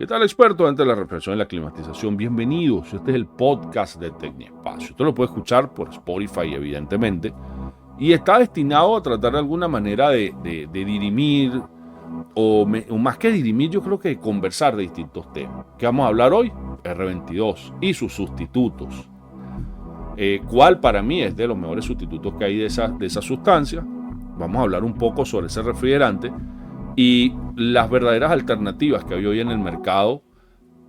¿Qué tal, experto ante la refrigeración y la climatización? Bienvenidos. Este es el podcast de Tecniespacio. Usted lo puede escuchar por Spotify, evidentemente, y está destinado a tratar de alguna manera de dirimir, o más que dirimir, yo creo que conversar de distintos temas. ¿Qué vamos a hablar hoy? R22 y sus sustitutos. ¿Cuál para mí es de los mejores sustitutos que hay de esa sustancia? Vamos a hablar un poco sobre ese refrigerante y las verdaderas alternativas que hay hoy en el mercado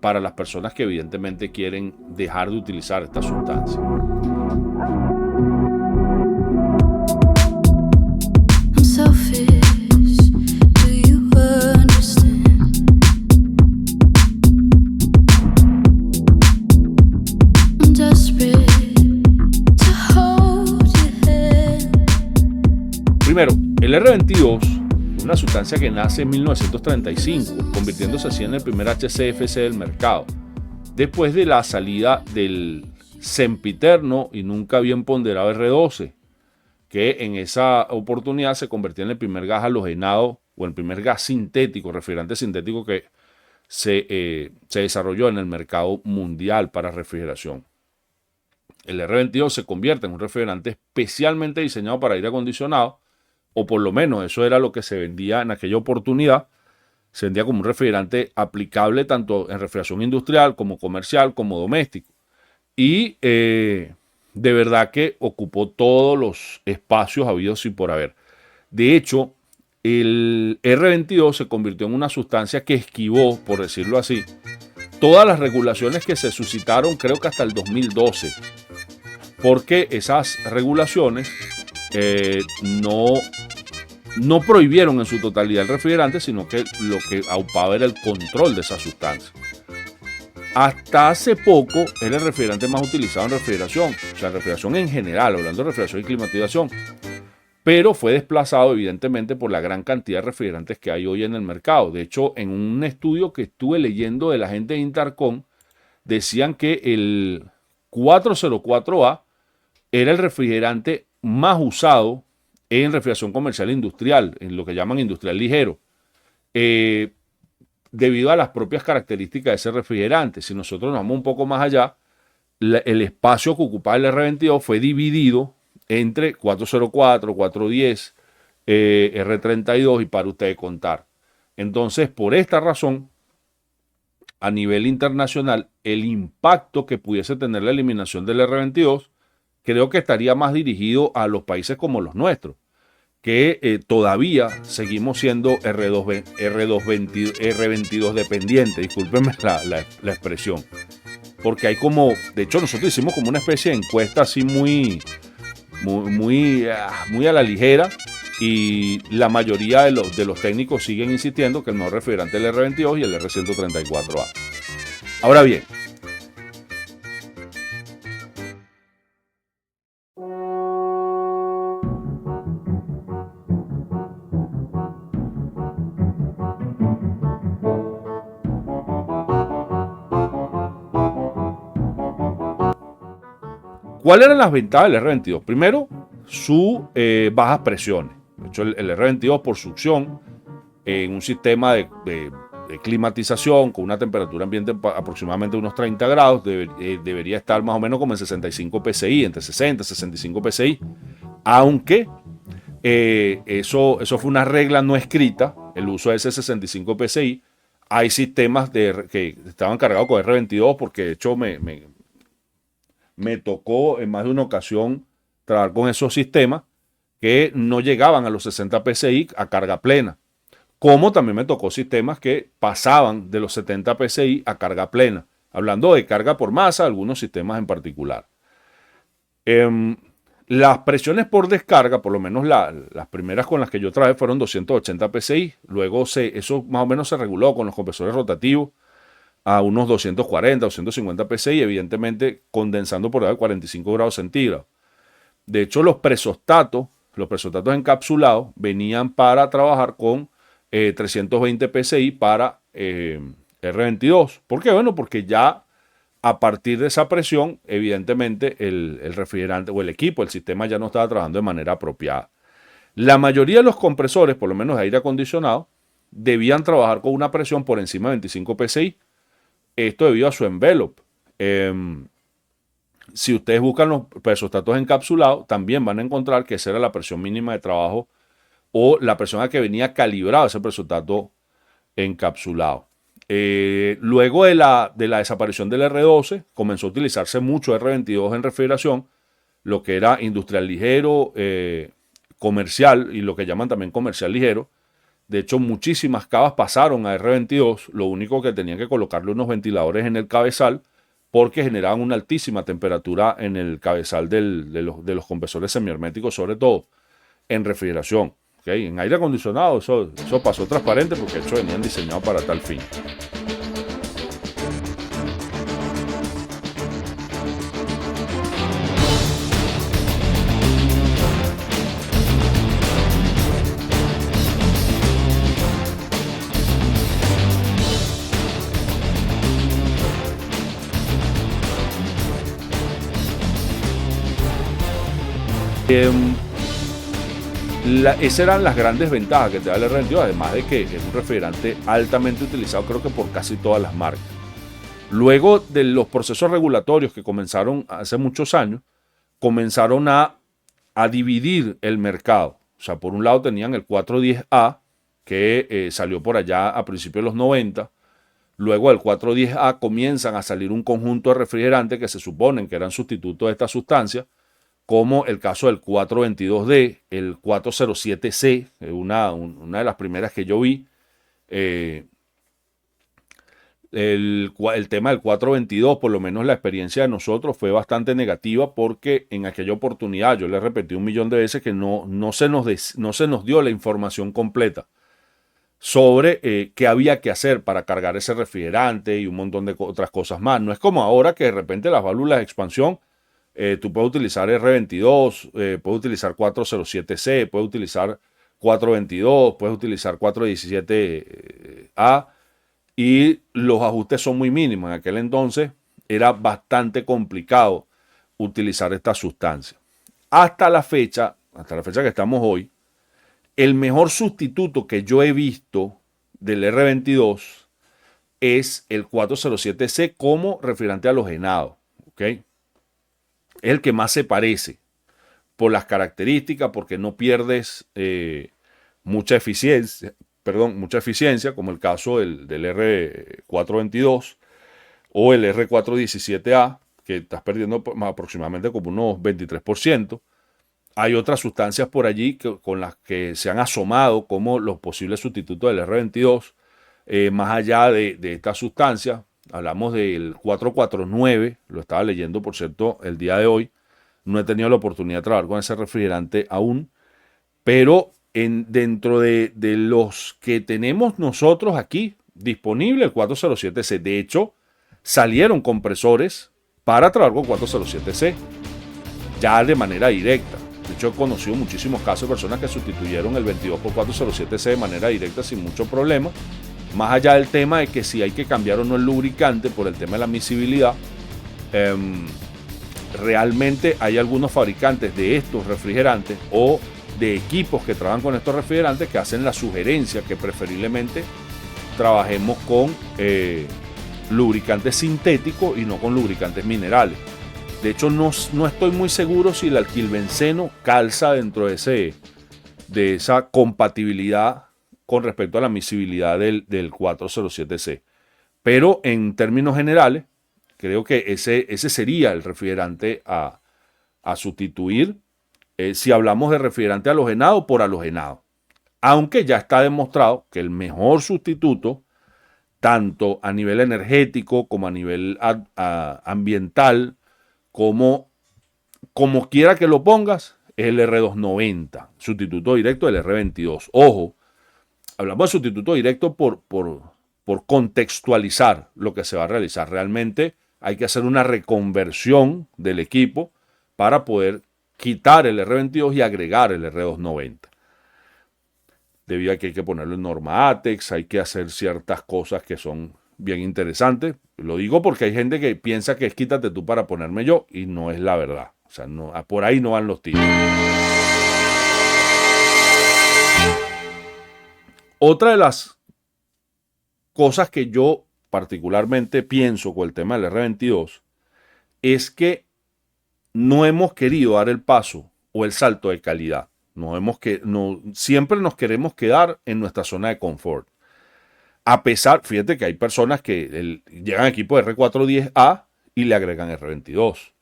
para las personas que evidentemente quieren dejar de utilizar esta sustancia. Primero, el R22 es una sustancia que nace en 1935, convirtiéndose así en el primer HCFC del mercado, después de la salida del sempiterno y nunca bien ponderado R12, que en esa oportunidad se convirtió en el primer gas halogenado o el primer gas sintético, refrigerante sintético que se desarrolló en el mercado mundial para refrigeración. El R22 se convierte en un refrigerante especialmente diseñado para aire acondicionado, o por lo menos eso era lo que se vendía en aquella oportunidad. Se vendía como un refrigerante aplicable tanto en refrigeración industrial como comercial como doméstico. Y de verdad que ocupó todos los espacios habidos y por haber. De hecho, el R22 se convirtió en una sustancia que esquivó, por decirlo así, todas las regulaciones que se suscitaron, creo que hasta el 2012. Porque esas regulaciones no prohibieron en su totalidad el refrigerante, sino que lo que aupaba era el control de esa sustancia. Hasta hace poco era el refrigerante más utilizado en refrigeración, o sea, refrigeración en general, hablando de refrigeración y climatización, pero fue desplazado evidentemente por la gran cantidad de refrigerantes que hay hoy en el mercado. De hecho, en un estudio que estuve leyendo de la gente de Intercom, decían que el 404A era el refrigerante más usado en refrigeración comercial e industrial, en lo que llaman industrial ligero, debido a las propias características de ese refrigerante. Si nosotros nos vamos un poco más allá, el espacio que ocupaba el R22 fue dividido entre 404, 410, R32 y para ustedes contar. Entonces, por esta razón, a nivel internacional, el impacto que pudiese tener la eliminación del R22 creo que estaría más dirigido a los países como los nuestros, que todavía seguimos siendo R22 dependiente, discúlpenme la expresión, porque hay como, de hecho nosotros hicimos como una especie de encuesta así muy a la ligera, y la mayoría de los técnicos siguen insistiendo que el mejor refrigerante es el R22 y el R134A. Ahora bien, ¿cuáles eran las ventajas del R22? Primero, sus bajas presiones. De hecho, el R22 por succión, en un sistema de climatización con una temperatura ambiente aproximadamente unos 30 grados, debería estar más o menos como en 65 psi, entre 60 y 65 psi, aunque eso fue una regla no escrita, el uso de ese 65 psi. Hay sistemas que estaban cargados con R22, porque de hecho me tocó en más de una ocasión trabajar con esos sistemas que no llegaban a los 60 psi a carga plena, como también me tocó sistemas que pasaban de los 70 psi a carga plena, hablando de carga por masa, algunos sistemas en particular. Las presiones por descarga, por lo menos las primeras con las que yo trabajé, fueron 280 psi, luego eso más o menos se reguló con los compresores rotativos a unos 240, 250 psi, evidentemente condensando por debajo de 45 grados centígrados. De hecho, los presostatos encapsulados venían para trabajar con 320 psi para R22. ¿Por qué? Bueno, porque ya a partir de esa presión, evidentemente el refrigerante o el equipo, el sistema ya no estaba trabajando de manera apropiada. La mayoría de los compresores, por lo menos de aire acondicionado, debían trabajar con una presión por encima de 25 psi. Esto debido a su envelope. Si ustedes buscan los pesostatos encapsulados, también van a encontrar que esa era la presión mínima de trabajo o la presión a que venía calibrado ese pesostato encapsulado. Luego de la desaparición del R12, comenzó a utilizarse mucho R22 en refrigeración, lo que era industrial ligero, comercial y lo que llaman también comercial ligero. De hecho, muchísimas cavas pasaron a R22, lo único que tenían que colocarle unos ventiladores en el cabezal porque generaban una altísima temperatura en el cabezal de los compresores semiherméticos, sobre todo en refrigeración. ¿Okay? En aire acondicionado eso pasó transparente porque de hecho venían diseñados para tal fin. Esas eran las grandes ventajas que te da el R22, además de que es un refrigerante altamente utilizado, creo que por casi todas las marcas. Luego de los procesos regulatorios que comenzaron hace muchos años, comenzaron a dividir el mercado. O sea, por un lado tenían el 410A, que salió por allá a principios de los 90. Luego del 410A comienzan a salir un conjunto de refrigerantes que se suponen que eran sustitutos de esta sustancia, como el caso del 422D, el 407C, una de las primeras que yo vi. El tema del 422, por lo menos la experiencia de nosotros fue bastante negativa porque en aquella oportunidad, yo le repetí 1.000.000 de veces que no se nos dio la información completa sobre qué había que hacer para cargar ese refrigerante y un montón de otras cosas más. No es como ahora que de repente las válvulas de expansión, tú puedes utilizar R22, puedes utilizar 407C, puedes utilizar 422, puedes utilizar 417A y los ajustes son muy mínimos. En aquel entonces era bastante complicado utilizar esta sustancia. Hasta la fecha que estamos hoy, el mejor sustituto que yo he visto del R22 es el 407C como refrigerante halogenado. ¿Okay? Es el que más se parece por las características, porque no pierdes mucha eficiencia, como el caso del R422 o el R417A, que estás perdiendo aproximadamente como unos 23%. Hay otras sustancias por allí con las que se han asomado como los posibles sustitutos del R22, más allá de estas sustancias. Hablamos del 449, lo estaba leyendo por cierto el día de hoy. No he tenido la oportunidad de trabajar con ese refrigerante aún, pero dentro de los que tenemos nosotros aquí disponible, el 407C. De hecho, salieron compresores para trabajar con 407C, ya de manera directa. De hecho, he conocido muchísimos casos de personas que sustituyeron el 22 por 407C de manera directa sin mucho problema. Más allá del tema de que si hay que cambiar o no el lubricante por el tema de la miscibilidad, realmente hay algunos fabricantes de estos refrigerantes o de equipos que trabajan con estos refrigerantes que hacen la sugerencia que preferiblemente trabajemos con lubricantes sintéticos y no con lubricantes minerales. De hecho, no estoy muy seguro si el alquilbenceno calza dentro de esa compatibilidad con respecto a la miscibilidad del 407C. Pero en términos generales, creo que ese sería el refrigerante a sustituir si hablamos de refrigerante halogenado por halogenado. Aunque ya está demostrado que el mejor sustituto, tanto a nivel energético como a nivel ambiental, como quiera que lo pongas, es el R290, sustituto directo del R22. Ojo, hablamos de sustituto directo por contextualizar lo que se va a realizar. Realmente hay que hacer una reconversión del equipo para poder quitar el R22 y agregar el R290. Debido a que hay que ponerlo en norma ATEX, hay que hacer ciertas cosas que son bien interesantes. Lo digo porque hay gente que piensa que es quítate tú para ponerme yo y no es la verdad. O sea, no, por ahí no van los tiros. Otra de las cosas que yo particularmente pienso con el tema del R22 es que no hemos querido dar el paso o el salto de calidad. Siempre nos queremos quedar en nuestra zona de confort. A pesar, fíjate que hay personas que llegan a equipo de R410A y le agregan R22.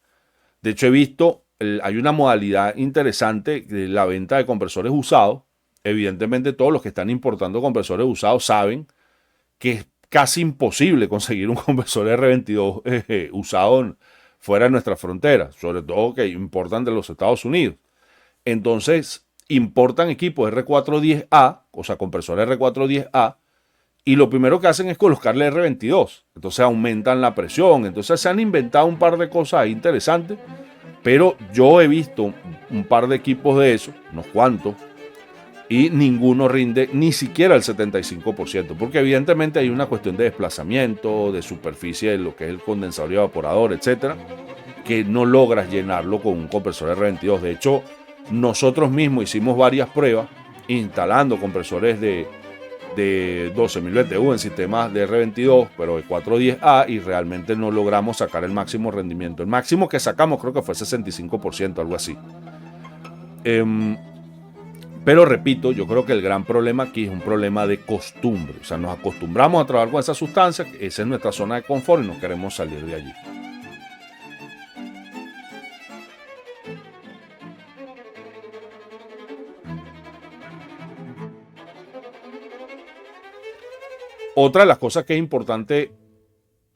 De hecho, he visto, hay una modalidad interesante de la venta de compresores usados. Evidentemente, todos los que están importando compresores usados saben que es casi imposible conseguir un compresor R22 usado fuera de nuestra frontera, sobre todo que importan de los Estados Unidos. Entonces, importan equipos R410A, o sea, compresores R410A, y lo primero que hacen es colocarle R22. Entonces aumentan la presión. Entonces se han inventado un par de cosas interesantes, pero yo he visto un par de equipos de esos, unos cuantos, y ninguno rinde ni siquiera el 75%, porque evidentemente hay una cuestión de desplazamiento, de superficie de lo que es el condensador y evaporador, etcétera, que no logras llenarlo con un compresor R22. De hecho, nosotros mismos hicimos varias pruebas instalando compresores de 12.000 BTU en sistemas de R22, pero de 410A, y realmente no logramos sacar el máximo rendimiento. El máximo que sacamos creo que fue 65%, algo así. Pero repito, yo creo que el gran problema aquí es un problema de costumbre. O sea, nos acostumbramos a trabajar con esa sustancia, esa es nuestra zona de confort y no queremos salir de allí. Otra de las cosas que es importante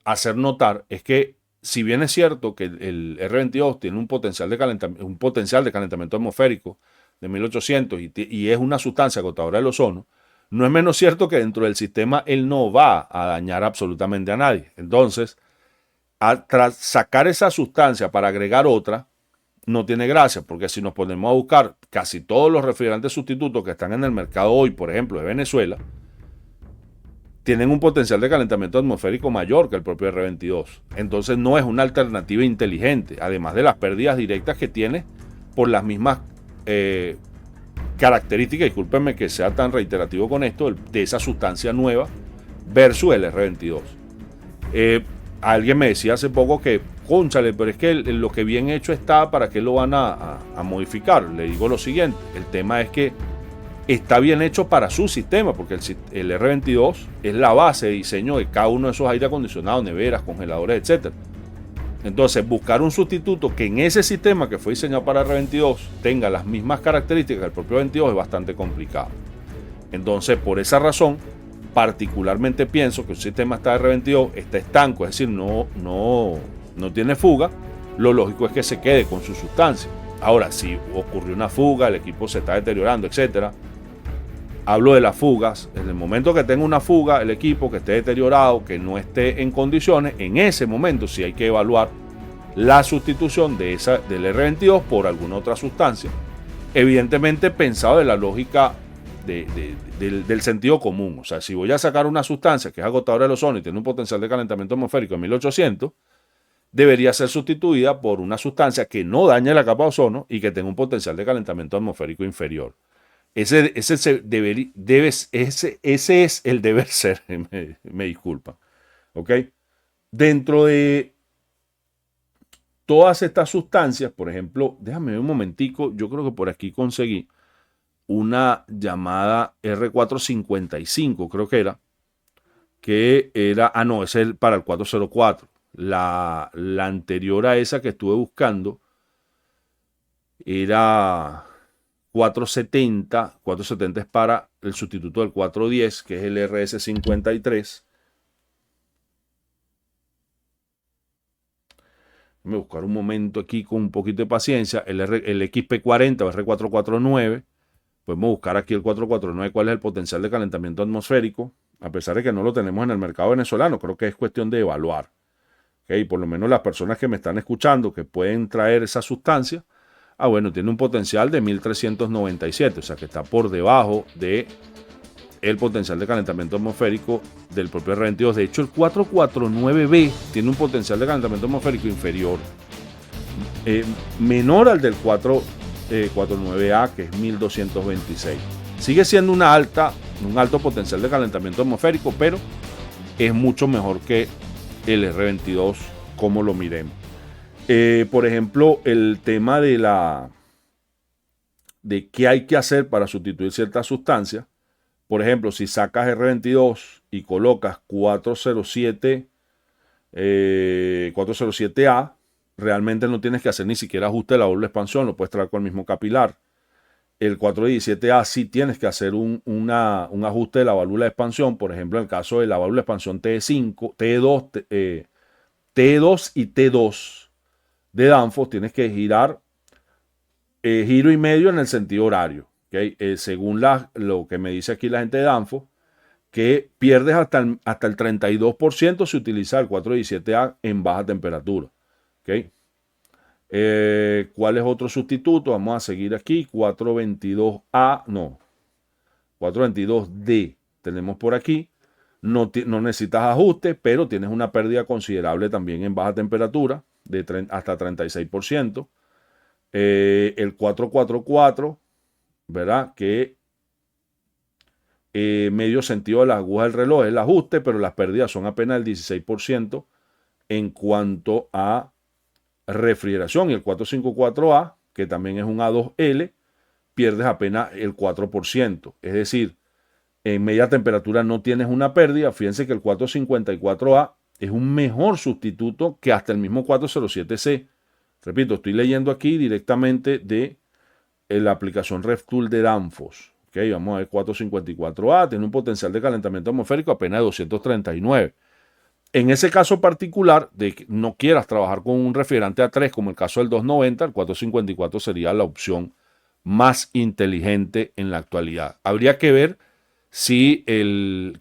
hacer notar es que, si bien es cierto que el R22 tiene un potencial de calentamiento atmosférico de 1800 y es una sustancia agotadora del ozono, no es menos cierto que dentro del sistema él no va a dañar absolutamente a nadie. Entonces, tras sacar esa sustancia para agregar otra, no tiene gracia, porque si nos ponemos a buscar casi todos los refrigerantes sustitutos que están en el mercado hoy, por ejemplo, de Venezuela, tienen un potencial de calentamiento atmosférico mayor que el propio R22. Entonces no es una alternativa inteligente, además de las pérdidas directas que tiene por las mismas características, discúlpenme que sea tan reiterativo con esto, de esa sustancia nueva versus el R22. Alguien me decía hace poco que, cónchale, pero es que lo que bien hecho está, ¿para qué lo van a modificar? Le digo lo siguiente, el tema es que está bien hecho para su sistema, porque el R22 es la base de diseño de cada uno de esos aire acondicionados, neveras, congeladores, etc. Entonces, buscar un sustituto que en ese sistema que fue diseñado para R22 tenga las mismas características del propio 22 es bastante complicado. Entonces, por esa razón, particularmente pienso que un sistema está R22 está estanco, es decir, no tiene fuga. Lo lógico es que se quede con su sustancia. Ahora, si ocurrió una fuga, el equipo se está deteriorando, etcétera. Hablo de las fugas. En el momento que tenga una fuga, el equipo que esté deteriorado, que no esté en condiciones, en ese momento sí hay que evaluar la sustitución del R22 por alguna otra sustancia. Evidentemente pensado de la lógica del sentido común. O sea, si voy a sacar una sustancia que es agotadora del ozono y tiene un potencial de calentamiento atmosférico de 1800, debería ser sustituida por una sustancia que no dañe la capa de ozono y que tenga un potencial de calentamiento atmosférico inferior. Ese es el deber ser, me disculpa. ¿Ok? Dentro de todas estas sustancias, por ejemplo, déjame ver un momentico, yo creo que por aquí conseguí una llamada R455, creo que era, no, es para el 404. La anterior a esa que estuve buscando era 470. 470 es para el sustituto del 410, que es el RS53. Voy a buscar un momento aquí con un poquito de paciencia. El XP40 o R449. Podemos buscar aquí el 449, cuál es el potencial de calentamiento atmosférico. A pesar de que no lo tenemos en el mercado venezolano, creo que es cuestión de evaluar. Okay, por lo menos las personas que me están escuchando que pueden traer esa sustancia, bueno, tiene un potencial de 1397, o sea que está por debajo de el potencial de calentamiento atmosférico del propio R22. De hecho, el 449B tiene un potencial de calentamiento atmosférico inferior, menor al del 449A, que es 1226. Sigue siendo un alto potencial de calentamiento atmosférico, pero es mucho mejor que el R22, como lo miremos. Por ejemplo, el tema de qué hay que hacer para sustituir ciertas sustancias. Por ejemplo, si sacas R22 y colocas 407A, realmente no tienes que hacer ni siquiera ajuste de la válvula de expansión, lo puedes traer con el mismo capilar. El 417A sí tienes que hacer un ajuste de la válvula de expansión. Por ejemplo, en el caso de la válvula de expansión T5, T2 y T2 de Danfoss, tienes que girar giro y medio en el sentido horario. ¿Okay? Según lo que me dice aquí la gente de Danfoss, que pierdes hasta el 32% si utiliza el 417A en baja temperatura. ¿Okay? ¿Cuál es otro sustituto? Vamos a seguir aquí. 422D tenemos por aquí. No necesitas ajuste, pero tienes una pérdida considerable también en baja temperatura, de hasta 36%. El 444, ¿verdad? Que medio sentido de las agujas del reloj es el ajuste, pero las pérdidas son apenas el 16% en cuanto a refrigeración. Y el 454A, que también es un A2L, pierdes apenas el 4%. Es decir, en media temperatura no tienes una pérdida. Fíjense que el 454A es un mejor sustituto que hasta el mismo 407C. Repito, estoy leyendo aquí directamente de la aplicación RefTool de Danfoss. Okay, vamos a ver 454A, tiene un potencial de calentamiento atmosférico apenas de 239. En ese caso particular, de que no quieras trabajar con un refrigerante A3 como el caso del 290, el 454 sería la opción más inteligente en la actualidad. Habría que ver si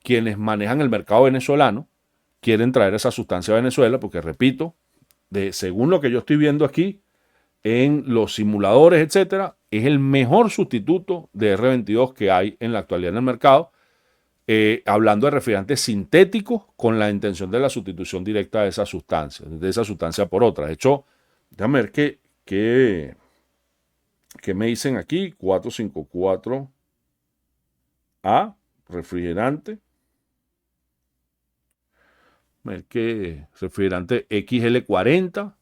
quienes manejan el mercado venezolano quieren traer esa sustancia a Venezuela, porque repito, según lo que yo estoy viendo aquí en los simuladores, etcétera, es el mejor sustituto de R22 que hay en la actualidad en el mercado, hablando de refrigerantes sintéticos con la intención de la sustitución directa de esa sustancia por otra. De hecho, déjame ver qué me dicen aquí. 454A, refrigerante. Ver que refrigerante XL40.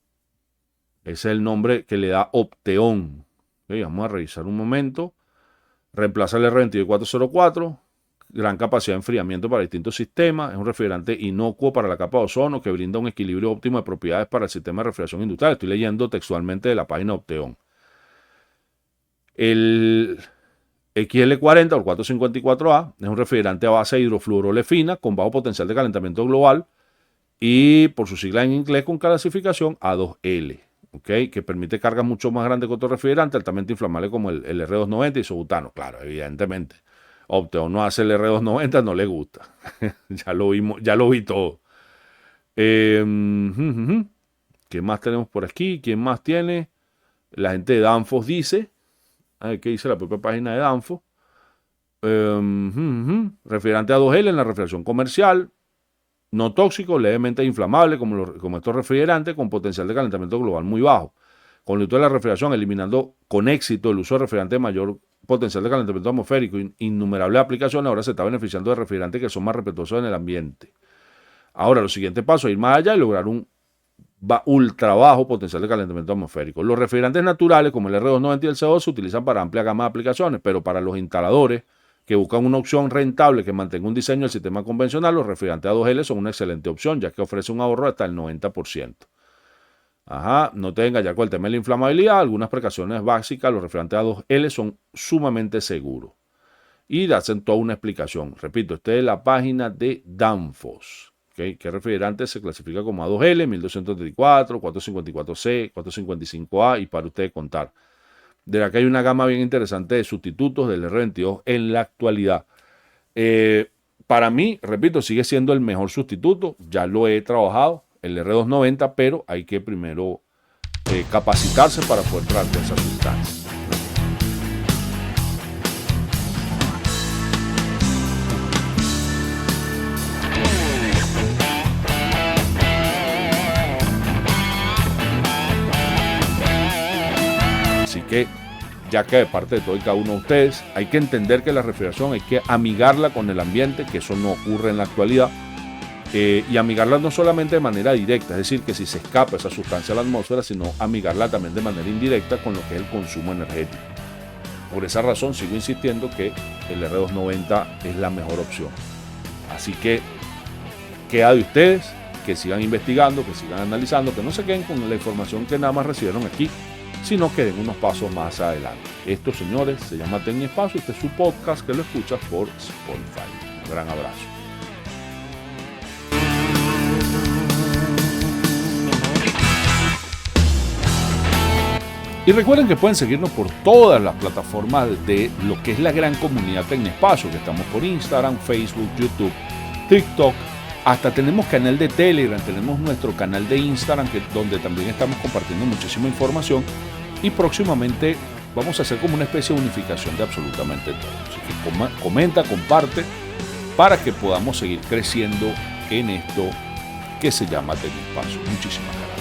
Ese es el nombre que le da Opteon. Okay, vamos a revisar un momento. Reemplaza el R22404. Gran capacidad de enfriamiento para distintos sistemas. Es un refrigerante inocuo para la capa de ozono que brinda un equilibrio óptimo de propiedades para el sistema de refrigeración industrial. Estoy leyendo textualmente de la página Opteon. El XL40 o 454A es un refrigerante a base de hidrofluorolefina con bajo potencial de calentamiento global y por su sigla en inglés con clasificación A2L. Okay, que permite cargas mucho más grandes que otros refrigerantes altamente inflamables como el R290 y isobutano. Claro, evidentemente. Opteon no hace el R290, no le gusta. Ya lo vi todo. ¿Qué más tenemos por aquí? ¿Quién más tiene? La gente de Danfoss dice. A ver qué dice la propia página de Danfoss. Refrigerante A2L en la refrigeración comercial. No tóxico, levemente inflamable, como estos refrigerantes, con potencial de calentamiento global muy bajo. Con el uso de la refrigeración, eliminando con éxito el uso de refrigerantes de mayor potencial de calentamiento atmosférico, innumerables aplicaciones, ahora se está beneficiando de refrigerantes que son más respetuosos en el ambiente. Ahora, los siguientes pasos es ir más allá y lograr un ultra bajo potencial de calentamiento atmosférico. Los refrigerantes naturales, como el R290 y el CO2, se utilizan para amplia gama de aplicaciones, pero para los instaladores que buscan una opción rentable que mantenga un diseño del sistema convencional, los refrigerantes A2L son una excelente opción, ya que ofrece un ahorro hasta el 90%. No te engañes con el tema de la inflamabilidad. Algunas precauciones básicas, los refrigerantes A2L son sumamente seguros. Y hacen toda una explicación. Repito, esta es la página de Danfoss. ¿Okay? ¿Qué refrigerante se clasifica como A2L? 1234, 454C, 455A y para ustedes contar. De la que hay una gama bien interesante de sustitutos del R22 en la actualidad. Para mí, repito, sigue siendo el mejor sustituto. Ya lo he trabajado, el R290, pero hay que primero capacitarse para poder tratar esa sustancia. Así que, ya que de parte de todo y cada uno de ustedes, hay que entender que la refrigeración hay que amigarla con el ambiente, que eso no ocurre en la actualidad. y amigarla no solamente de manera directa, es decir, que si se escapa esa sustancia a la atmósfera, sino amigarla también de manera indirecta con lo que es el consumo energético. Por esa razón sigo insistiendo que el R290 es la mejor opción. Así que queda de ustedes que sigan investigando, que sigan analizando, que no se queden con la información que nada más recibieron aquí, sino que den unos pasos más adelante. Esto, señores, se llama Tecniespacio. Este es su podcast que lo escuchas por Spotify. Un gran abrazo. Y recuerden que pueden seguirnos por todas las plataformas de lo que es la gran comunidad Tecniespacio, que estamos por Instagram, Facebook, YouTube, TikTok, hasta tenemos canal de Telegram, tenemos nuestro canal de Instagram, donde también estamos compartiendo muchísima información, y próximamente vamos a hacer como una especie de unificación de absolutamente todo. Así que comenta, comparte, para que podamos seguir creciendo en esto que se llama Tecniespacio. Muchísimas gracias.